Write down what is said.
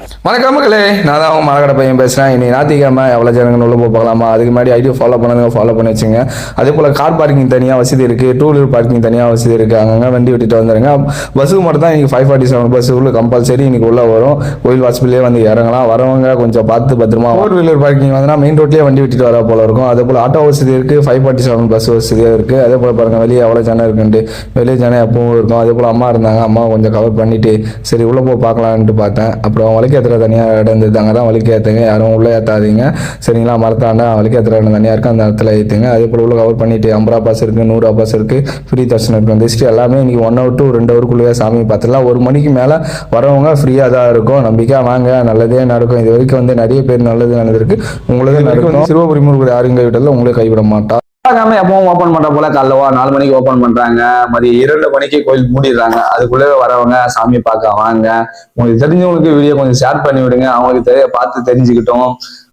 வணக்கம் மக்களே, நான் தான் அவங்க மரக்கடை பையன் பேசுகிறேன். இன்னைக்கு ஞாயிற்றுக்கிழமை எவ்வளோ ஜனங்கள் உள்ள பார்க்கலாமா? அதுக்கு முன்னாடி ஐடியா ஃபாலோ பண்ணி வச்சுங்க. அதே போல் கார் பார்க்கிங் தனியாக வசதி இருக்குது, 2 வீலர் பார்க்கிங் தனியாக வசதி இருக்குது. அங்கங்கே வண்டி விட்டுட்டு வந்துடுங்க. பஸ்ஸுக்கு மட்டும் தான் இன்றைக்கி 547 பஸ் உள்ள கம்பல்சரி இன்றைக்கி உள்ளே வரும். கோயில் வாசல்லே வந்து இறங்கலாம். வரவங்க கொஞ்சம் பார்த்து பத்திரமா. 4 வீலர் பார்க்கிங் வந்து மெயின் ரோட்லேயே வண்டி விட்டுட்டு வர போல இருக்கும். அதே போல் ஆட்டோ வசதி இருக்குது, 547 பஸ் வசதியாக இருக்குது. அதே போல் பாருங்கள் வெளியே எவ்வளோ ஜனம் இருக்குன்ட்டு. வெளியே ஜனம் எப்பவும் இருக்கும். அதே போல் அம்மா இருந்தாங்க, அம்மா கொஞ்சம் கவர் பண்ணிவிட்டு சரி உள்ளே போய் பார்க்கலான்ட்டு பார்த்தேன். அப்புறம் வலிக்கேற்றுற தனியாக இடம் இருந்தது, அங்கே தான் வலிக்க ஏற்றுங்க, யாரும் உள்ளே ஏற்றாதீங்க சரிங்களா. மரத்தாண்டா வலிக்கேற்றுற இடம் தனியாக இருக்குது, அந்த இடத்துல ஏற்றுங்க. அதே போல் உள்ள கவர் பண்ணிவிட்டு 50 பாஸ் இருக்குது, 100 பாஸ் இருக்குது, ஃப்ரீ தர்ஷனம் இருக்குது. அந்த ஹிஸ்ட்ரி எல்லாமே இன்றைக்கி 1 hour to 2 hourக்குள்ளேயே சாமி பார்த்துலாம். 1 மணிக்கு மேலே வரவங்க ஃப்ரீயாக தான் இருக்கும். நம்பிக்கையாக வாங்க, நல்லதே நடக்கும். இது வரைக்கும் வந்து நிறைய பேர் நல்லது நடந்திருக்கு, உங்களுக்கு நடக்கும். சிறுவபுரி முருகர் யாரும் கைவிட்டதில் உங்களே கைவிட மாட்டா. எப்பவும் ஓபன் பண்ற போல காலைல 4 மணிக்கு ஓபன் பண்றாங்க, மதியம் 2 மணிக்கு கோயில் மூடிடுறாங்க. அதுக்குள்ளே வரவங்க சாமி பார்க்க வாங்க. உங்களுக்கு தெரிஞ்சவங்களுக்கு வீடியோ கொஞ்சம் ஷேர் பண்ணி விடுங்க, அவங்களுக்கு பார்த்து தெரிஞ்சுக்கிட்டோம்.